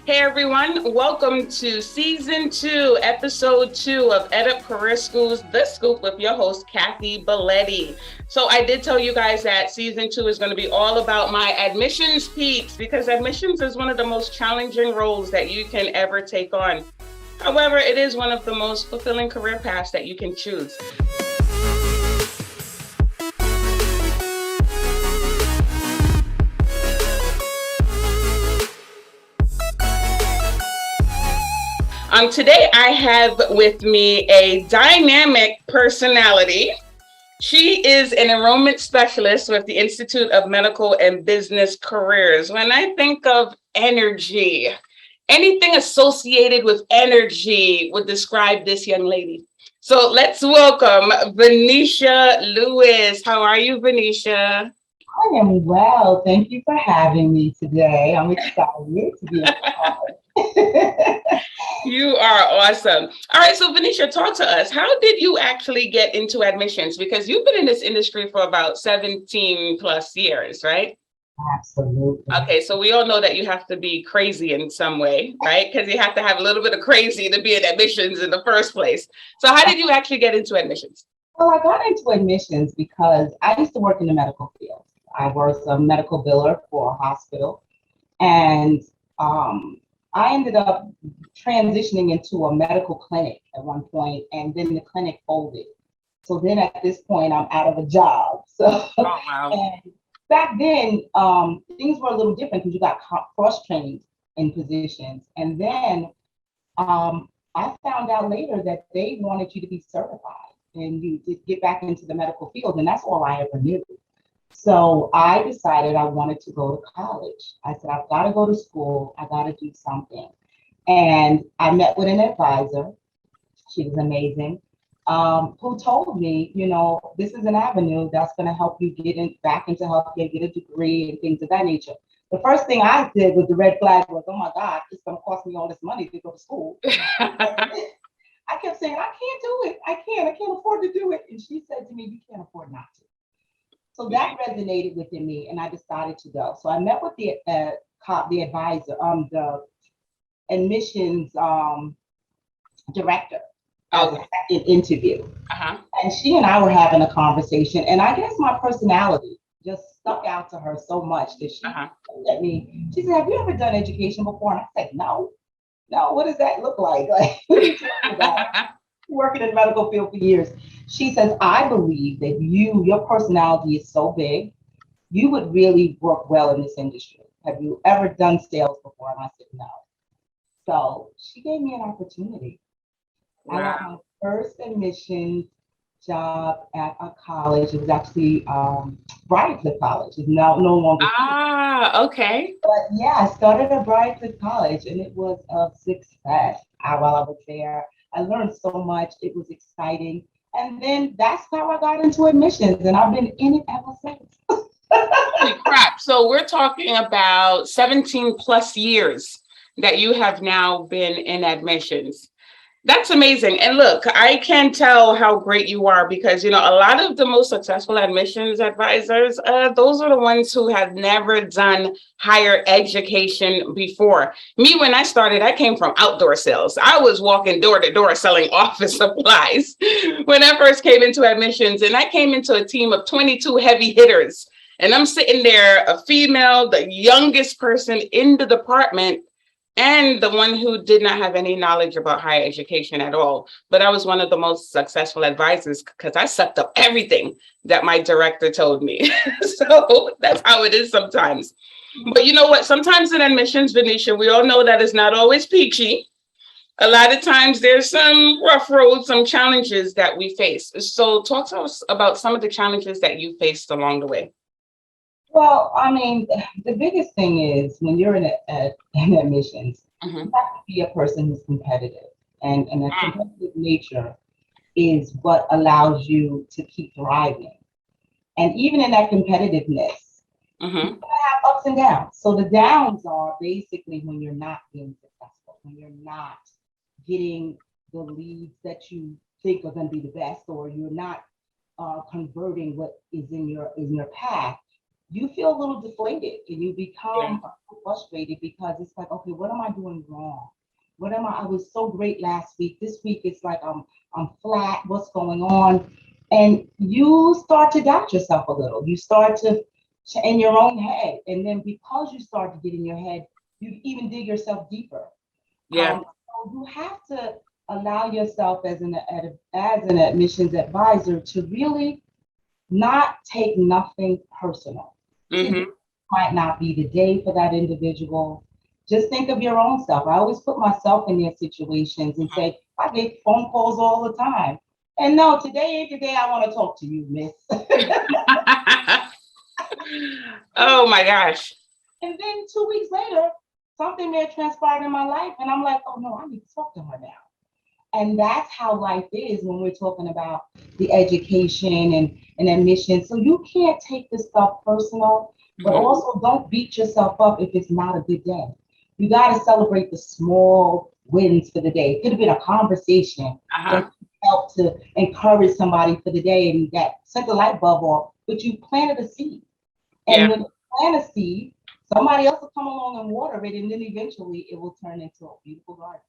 Hey everyone, welcome to season 2, episode 2 of EdUp Career School's The Scoop with your host, K.A.T. So I did tell you guys that season 2 is going to be all about my admissions peeps because admissions is one of the most challenging roles that you can ever take on. However, it is one of the most fulfilling career paths that you can choose. Today I have with me a dynamic personality. She is an enrollment specialist with the Institute of Medical and Business Careers. When I think of energy, anything associated with energy would describe this young lady. So let's welcome Venetia Lewis. How are you, Venetia? I am well. Thank you for having me today. I'm excited to be a part. You are awesome. All right, so Venetia, talk to us. How did you actually get into admissions? Because you've been in this industry for about 17 plus years, right? Absolutely. Okay, so we all know that you have to be crazy in some way, right? Because you have to have a little bit of crazy to be in admissions in the first place. So how did you actually get into admissions? Well, I got into admissions because I used to work in the medical field. I was a medical biller for a hospital, and I ended up transitioning into a medical clinic at one point, and then the clinic folded. So then at this point, I'm out of a job. So, Oh, wow. and back then, things were a little different because you got cross-trained in positions. And then I found out later that they wanted you to be certified and you to get back into the medical field. And that's all I ever knew. So I decided I wanted to go to college. I said, I've got to go to school. I got to do something. And I met with an advisor. She was amazing. Who told me, this is an avenue that's going to help you get back into healthcare, get a degree and things of that nature. The first thing I did with the red flag was, oh my God, it's going to cost me all this money to go to school. I kept saying, I can't do it. I can't afford to do it. And she said to me, you can't afford not to. So that resonated within me, and I decided to go. So I met with the advisor, the admissions director as a second interview. And she and I were having a conversation, and I guess my personality just stuck out to her so much that she looked at me. She said, have you ever done education before? And I said, no. What does that look like? Like, what are you talking about? Working in the medical field for years. She says, I believe that your personality is so big, you would really work well in this industry. Have you ever done sales before? And I said, no. So she gave me an opportunity. Wow. I got my first admissions job at a college. It was actually Briarcliff College. It's now no longer. Okay. But yeah, I started at Briarcliff College, and it was a success while I was there. I learned so much. It was exciting. And then that's how I got into admissions, and I've been in it ever since. Holy crap. So we're talking about 17 plus years that you have now been in admissions. That's amazing. And look, I can tell how great you are because, a lot of the most successful admissions advisors, those are the ones who have never done higher education before. Me, when I started, I came from outdoor sales. I was walking door to door selling office supplies when I first came into admissions. And I came into a team of 22 heavy hitters. And I'm sitting there, a female, the youngest person in the department, and the one who did not have any knowledge about higher education at all. But I was one of the most successful advisors because I sucked up everything that my director told me. So that's how it is sometimes. But you know what? Sometimes in admissions, Venetia, we all know that it's not always peachy. A lot of times there's some rough roads, some challenges that we face. So talk to us about some of the challenges that you faced along the way. Well, I mean, the biggest thing is when you're in admissions, you have to be a person who's competitive. And a competitive nature is what allows you to keep thriving. And even in that competitiveness, you're going to have ups and downs. So the downs are basically when you're not being successful, when you're not getting the leads that you think are going to be the best, or you're not converting what is in your path. you feel a little deflated and you Yeah. become frustrated because it's like, okay, what am I doing wrong? What am I was so great last week. This week it's like I'm flat. What's going on? And you start to doubt yourself a little. You start to in your own head. And then because you start to get in your head, you even dig yourself deeper. Yeah. So you have to allow yourself as an admissions advisor to really not take nothing personal. Today Hmm. might not be the day for that individual. Just think of your own self. I always put myself in their situations and say, I get phone calls all the time. And no, today ain't the day I want to talk to you, miss. Oh my gosh. And then 2 weeks later, something may have transpired in my life, and I'm like, oh no, I need to talk to her now. And that's how life is when we're talking about the education and admission. So you can't take this stuff personal, but Hmm. also don't beat yourself up if it's not a good day. You got to celebrate the small wins for the day. It could have been a conversation Uh-huh. that helped to encourage somebody for the day and that set the light bulb off, but you planted a seed. Yeah. And when you plant a seed, somebody else will come along and water it, and then eventually it will turn into a beautiful garden.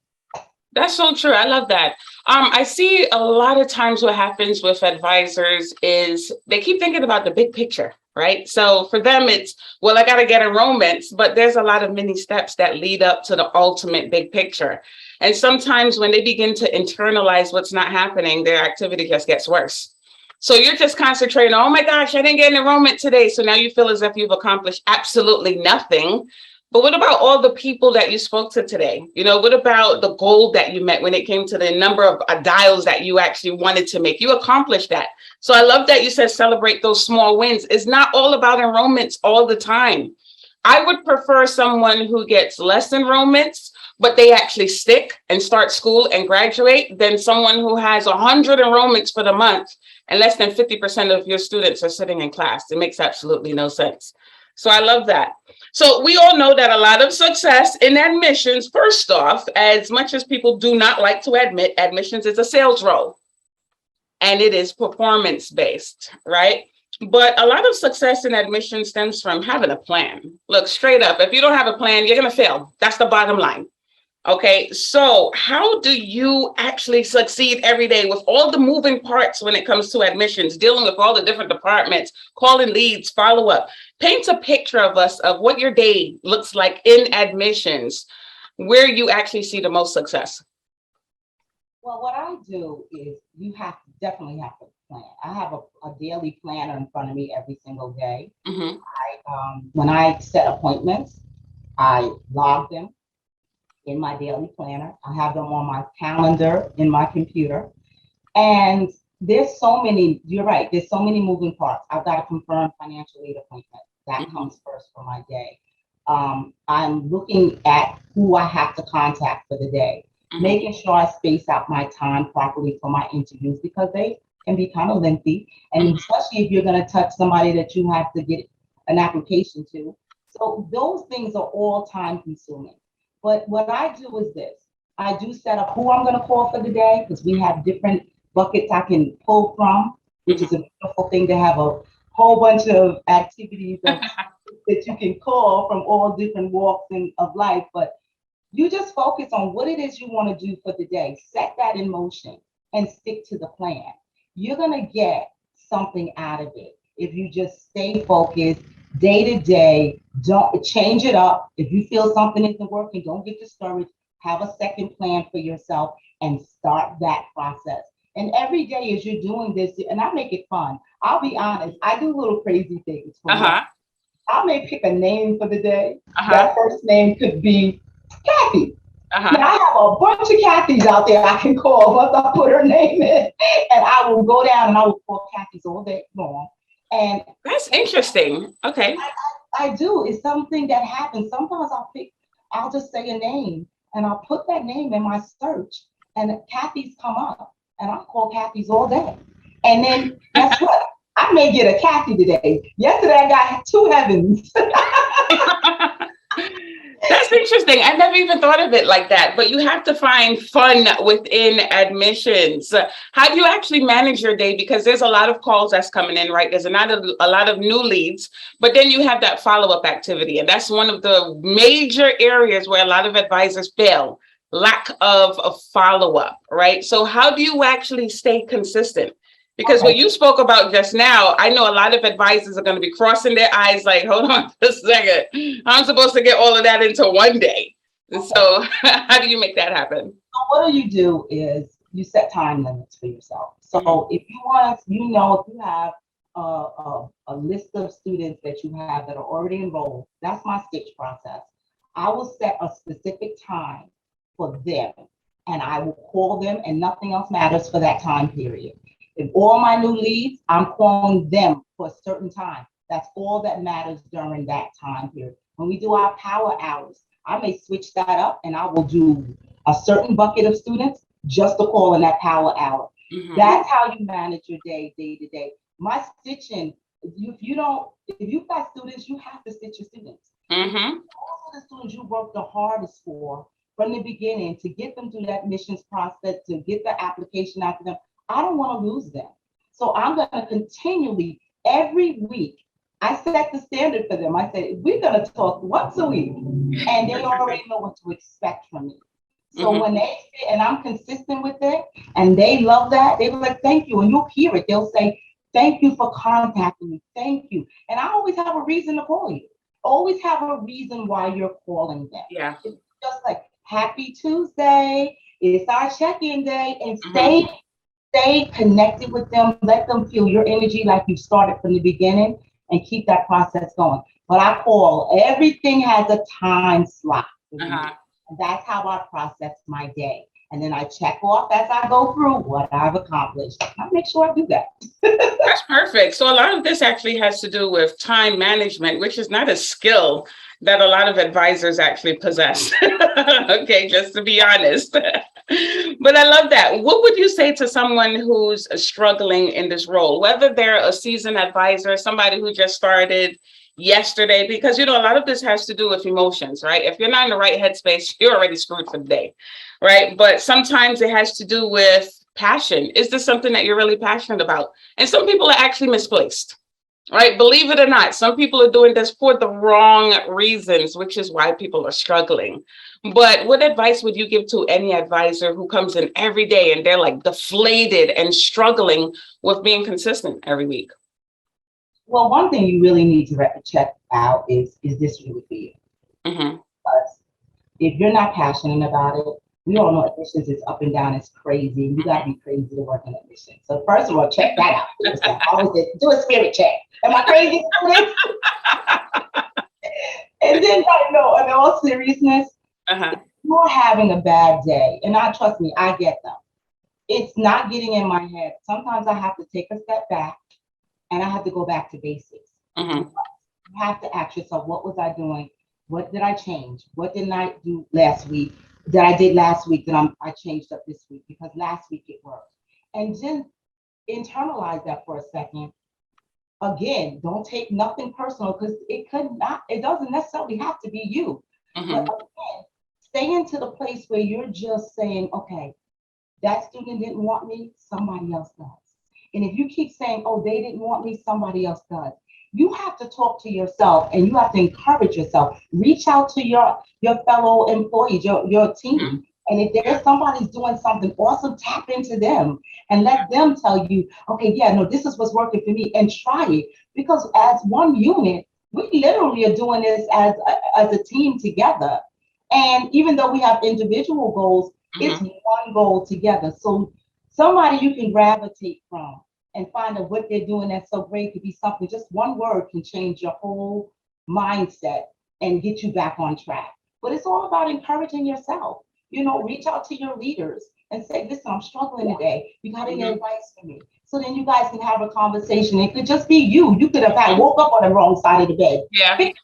That's so true. I love that. I see a lot of times what happens with advisors is they keep thinking about the big picture, right? So for them, it's, well, I got to get enrollments, but there's a lot of many steps that lead up to the ultimate big picture. And sometimes when they begin to internalize what's not happening, their activity just gets worse. So you're just concentrating, oh my gosh, I didn't get an enrollment today. So now you feel as if you've accomplished absolutely nothing. But what about all the people that you spoke to today? What about the goal that you met when it came to the number of dials that you actually wanted to make? You accomplished that. So I love that you said celebrate those small wins. It's not all about enrollments all the time. I would prefer someone who gets less enrollments, but they actually stick and start school and graduate than someone who has 100 enrollments for the month and less than 50% of your students are sitting in class. It makes absolutely no sense. So I love that. So we all know that a lot of success in admissions, first off, as much as people do not like to admit, admissions is a sales role and it is performance based, right? But a lot of success in admission stems from having a plan. Look, straight up, if you don't have a plan, you're going to fail. That's the bottom line. Okay, so how do you actually succeed every day with all the moving parts when it comes to admissions, dealing with all the different departments, calling leads, follow up? Paint a picture of us of what your day looks like in admissions, where you actually see the most success. Well, what I do is you have to definitely have to plan. I have a daily planner in front of me every single day. Hmm. When I set appointments, I log them in my daily planner. I have them on my calendar in my computer. And there's so many, you're right, there's so many moving parts. I've got to confirm financial aid appointment. That Hmm. comes first for my day. I'm looking at who I have to contact for the day, Hmm. making sure I space out my time properly for my interviews because they can be kind of lengthy. And Hmm. especially if you're going to touch somebody that you have to get an application to. So those things are all time consuming. But what I do is this. I do set up who I'm going to call for the day because we have different buckets I can pull from, which is a beautiful thing to have a whole bunch of activities of that you can call from all different walks of life. But you just focus on what it is you want to do for the day, set that in motion, and stick to the plan. You're going to get something out of it if you just stay focused day to day. Don't change it up. If you feel something isn't working, don't get discouraged. Have a second plan for yourself and start that process. And every day as you're doing this, and I make it fun, I'll be honest, I do little crazy things for one. Uh-huh. I may pick a name for the day. Uh-huh. That first name could be Kathy. Now Uh-huh. I have a bunch of Kathys out there I can call once I put her name in, and I will go down and I will call Kathys all day long. And That's interesting. Okay. I do. It's something that happens. Sometimes I'll just say a name, and I'll put that name in my search, and Kathy's come up, and I'll call Kathy's all day. And then guess what? I may get a Kathy today. Yesterday I got two Heavens. That's interesting. I never even thought of it like that, but you have to find fun within admissions. How do you actually manage your day? Because there's a lot of calls that's coming in, right? There's a lot of new leads, but then you have that follow-up activity. And that's one of the major areas where a lot of advisors fail, lack of a follow-up, right? So how do you actually stay consistent? Because what Okay. you spoke about just now, I know a lot of advisors are going to be crossing their eyes like, hold on just a second. I'm supposed to get all of that into one day. So how do you make that happen? So what do is you set time limits for yourself. Mhm. So if you want, if you have a list of students that you have that are already enrolled, that's my stitch process. I will set a specific time for them and I will call them and nothing else matters for that time period. If all my new leads, I'm calling them for a certain time. That's all that matters during that time period. When we do our power hours, I may switch that up and I will do a certain bucket of students just to call in that power hour. Mhm. That's how you manage your day to day. My stitching, if you don't, if you've got students, you have to stitch your students. Mhm. Also, the students you work the hardest for from the beginning to get them through that admissions process, to get the application out to them. I don't want to lose them. So I'm going to continually, every week, I set the standard for them. I said, we're going to talk once a week. And they already know what to expect from me. So Mhm. when they sit and I'm consistent with it and they love that, they were like, thank you. And you'll hear it. They'll say, thank you for contacting me. Thank you. And I always have a reason to call you. Always have a reason why you're calling them. Yeah. It's just like happy Tuesday. It's our check-in day. And Mhm. stay connected with them. Let them feel your energy like you started from the beginning and keep that process going. But I call, everything has a time slot for me. Uh-huh. And that's how I process my day. And then I check off as I go through what I've accomplished. I make sure I do that. That's perfect. So a lot of this actually has to do with time management, which is not a skill that a lot of advisors actually possess. Okay, just to be honest. But I love that. What would you say to someone who's struggling in this role, whether they're a seasoned advisor, somebody who just started yesterday? Because, a lot of this has to do with emotions, right? If you're not in the right headspace, you're already screwed for the day, right? But sometimes it has to do with passion. Is this something that you're really passionate about? And some people are actually misplaced, right? Believe it or not, some people are doing this for the wrong reasons, which is why people are struggling. But what advice would you give to any advisor who comes in every day and they're like deflated and struggling with being consistent every week? Well, one thing you really need to check out is this really for you? Mm-hmm. Because if you're not passionate about it, we all know admissions is up and down, it's crazy, and you gotta be crazy to work in admissions. So first of all, check that out for yourself. I always say, do a spirit check. Am I crazy for this? And then, no, in all seriousness, Uh-huh. you're having a bad day, and I trust me, I get them. It's not getting in my head. Sometimes I have to take a step back and I have to go back to basics. Mm-hmm. You have to ask yourself, what was I doing? What did I change? What didn't I do last week that I did last week that I changed up this week because last week it worked? And just internalize that for a second. Again, don't take nothing personal because it doesn't necessarily have to be you. But Mm-hmm. again, stay into the place where you're just saying, okay, that student didn't want me, somebody else does. And if you keep saying, oh, they didn't want me, somebody else does. You have to talk to yourself and you have to encourage yourself. Reach out to your fellow employees, your Mm-hmm. team. And if there's somebody's doing something awesome, tap into them and let them tell you, okay, yeah, no, this is what's working for me, and try it. Because as one unit, we literally are doing this as a team together. And even though we have individual goals, it's Mm-hmm. one goal together. So somebody you can gravitate from and find out what they're doing that's so great could be something, just one word can change your whole mindset and get you back on track. But it's all about encouraging yourself. Reach out to your leaders and say, listen, I'm struggling today. You got any Mm-hmm. advice for me? So then you guys can have a conversation. It could just be you. You could have had woke up on the wrong side of the bed. Yeah. Fix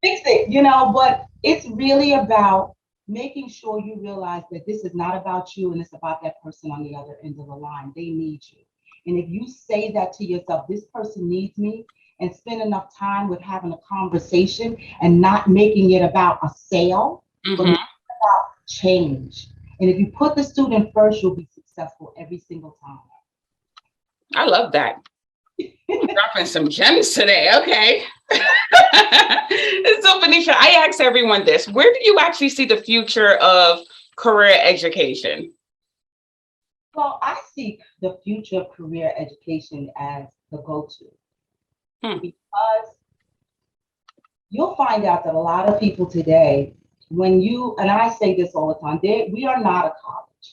fix it, but it's really about making sure you realize that this is not about you and it's about that person on the other end of the line. They need you. And if you say that to yourself, this person needs me, and spend enough time with having a conversation and not making it about a sale, but Hmm. making it about change. And if you put the student first, you'll be successful every single time. I love that. Dropping some gems today. Okay. So, Venetia, I ask everyone this: where do you actually see the future of career education? Well, I see the future of career education as the go-to Hmm. because you'll find out that a lot of people today, when you, and I say this all the time, we are not a college.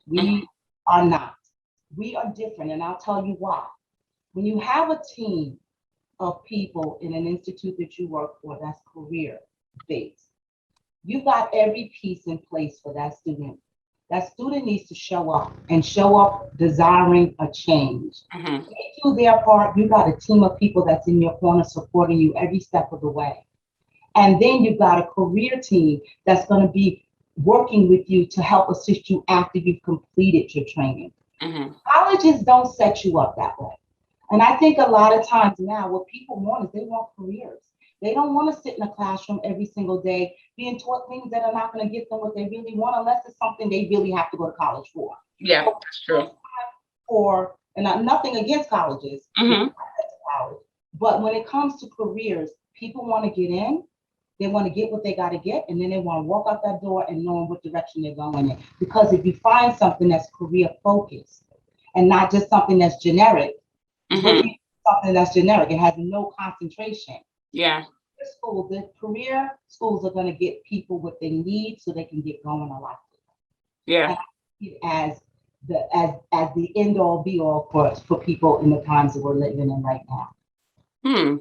Hmm. We are not. We are different, and I'll tell you why. When you have a team of people in an institute that you work for that's career based, you got every piece in place for that student. That student needs to show up and show up desiring a change. Hmm. They do their part. You got a team of people that's in your corner supporting you every step of the way. And then you've got a career team that's going to be working with you to help assist you after you've completed your training. Hmm. Colleges don't set you up that way. And I think a lot of times now what people want is they want careers. They don't want to sit in a classroom every single day being taught things that are not going to get them what they really want unless it's something they really have to go to college for. Yeah, So, that's true. or, and nothing against colleges, because Hmm. I went to college, but when it comes to careers, people want to get in, they want to get what they got to get, and then they want to walk out that door and knowing what direction they're going in. Because if you find something that's career focused and not just something that's generic, because what do Hmm. you mean something that's generic? It has no concentration. Yeah, The career schools are going to get people what they need so they can get going a lot quicker. yeah. And I see it as the end all be all for people in the times that we're living in right now. Hmm.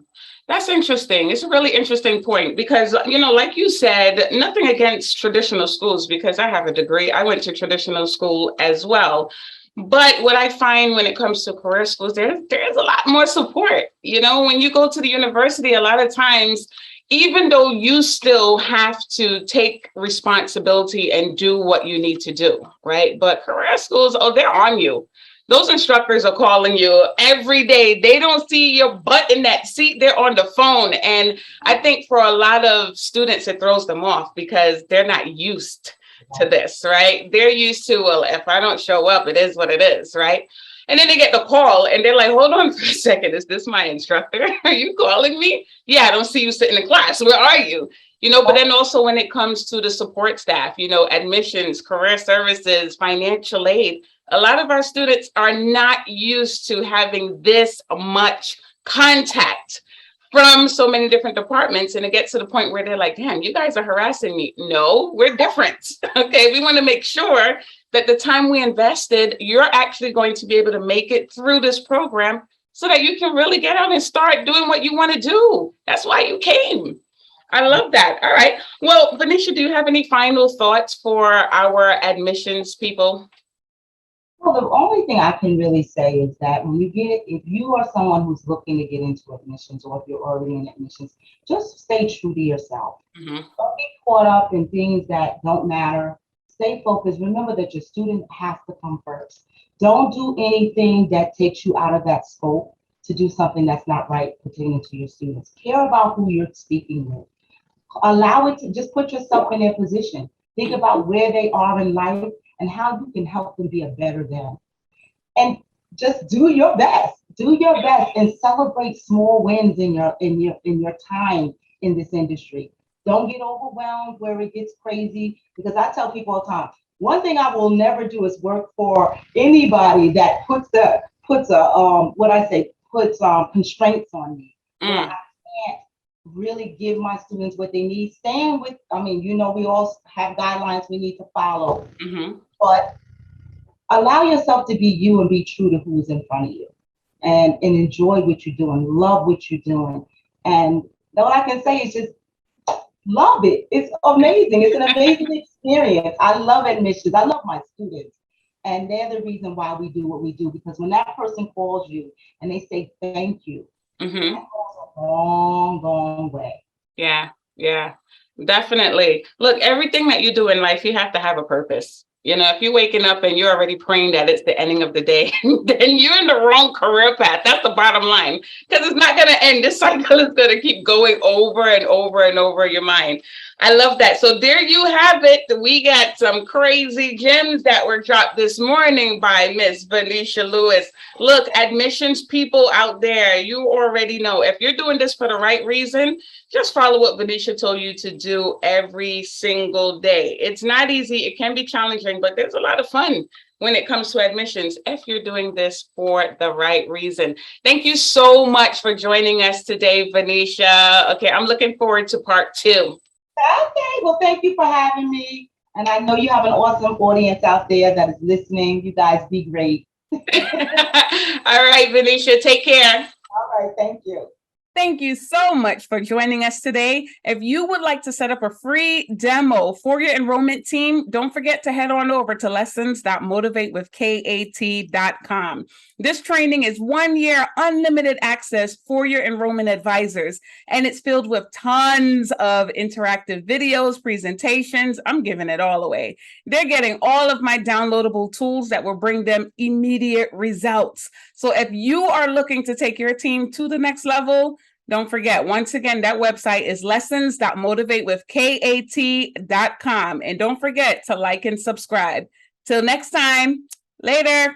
That's interesting. It's a really interesting point because, like you said, nothing against traditional schools because I have a degree. I went to traditional school as well. But what I find when it comes to career schools, there's a lot more support. When you go to the university, a lot of times, even though you still have to take responsibility and do what you need to do, right? But career schools, oh, they're on you. Those instructors are calling you every day. They don't see your butt in that seat. They're on the phone. And I think for a lot of students, it throws them off because they're not used to this, right? They're used to, well, if I don't show up, it is what it is, right? And then they get the call and they're like, hold on for a second. Is this my instructor? Are you calling me? Yeah, I don't see you sitting in class. Where are you? But then also when it comes to the support staff, admissions, career services, financial aid, a lot of our students are not used to having this much contact from so many different departments. And it gets to the point where they're like, damn, you guys are harassing me. No, we're different. Okay. We want to make sure that the time we invested, you're actually going to be able to make it through this program so that you can really get out and start doing what you want to do. That's why you came. I love that. All right. Well, Vanesha, do you have any final thoughts for our admissions people? Well, the only thing I can really say is that if you are someone who's looking to get into admissions or if you're already in admissions, just stay true to yourself. Hmm. Don't get caught up in things that don't matter. Stay focused. Remember that your student has to come first. Don't do anything that takes you out of that scope to do something that's not right pertaining to your students. Care about who you're speaking with. Allow it to just put yourself in their position. Think about where they are in life and how you can help them be a better them. And just do your best. Do your best and celebrate small wins in your time in this industry. Don't get overwhelmed where it gets crazy because I tell people all the time, one thing I will never do is work for anybody that puts constraints on me where I Mm. can't really give my students what they need. Staying with, we all have guidelines we need to follow, Hmm. but allow yourself to be you and be true to who's in front of you and enjoy what you're doing, love what you're doing. And all I can say is just love it. It's amazing. It's an amazing experience. I love admissions. I love my students. And they're the reason why we do what we do, because when that person calls you and they say thank you, that Hmm. goes a long, long way. Yeah, yeah, definitely. Look, everything that you do in life, you have to have a purpose. You know, if you're waking up and you're already praying that it's the ending of the day, then you're in the wrong career path. That's the bottom line. Because it's not going to end. This cycle is going to keep going over and over and over in your mind. I love that. So there you have it. We got some crazy gems that were dropped this morning by Miss Venetia Lewis. Look, admissions people out there, you already know if you're doing this for the right reason, just follow what Venetia told you to do every single day. It's not easy. It can be challenging, but there's a lot of fun when it comes to admissions if you're doing this for the right reason. Thank you so much for joining us today, Venetia. Okay, I'm looking forward to part 2. Okay, well, thank you for having me. And I know you have an awesome audience out there that is listening. You guys be great. All right, Venetia, take care. All right, thank you. Thank you so much for joining us today. If you would like to set up a free demo for your enrollment team, don't forget to head on over to lessons.motivatewithkat.com. This training is 1 year unlimited access for your enrollment advisors, and it's filled with tons of interactive videos, presentations. I'm giving it all away. They're getting all of my downloadable tools that will bring them immediate results. So if you are looking to take your team to the next level, don't forget, once again, that website is lessons.motivatewithkat.com. And don't forget to like and subscribe. Till next time, later.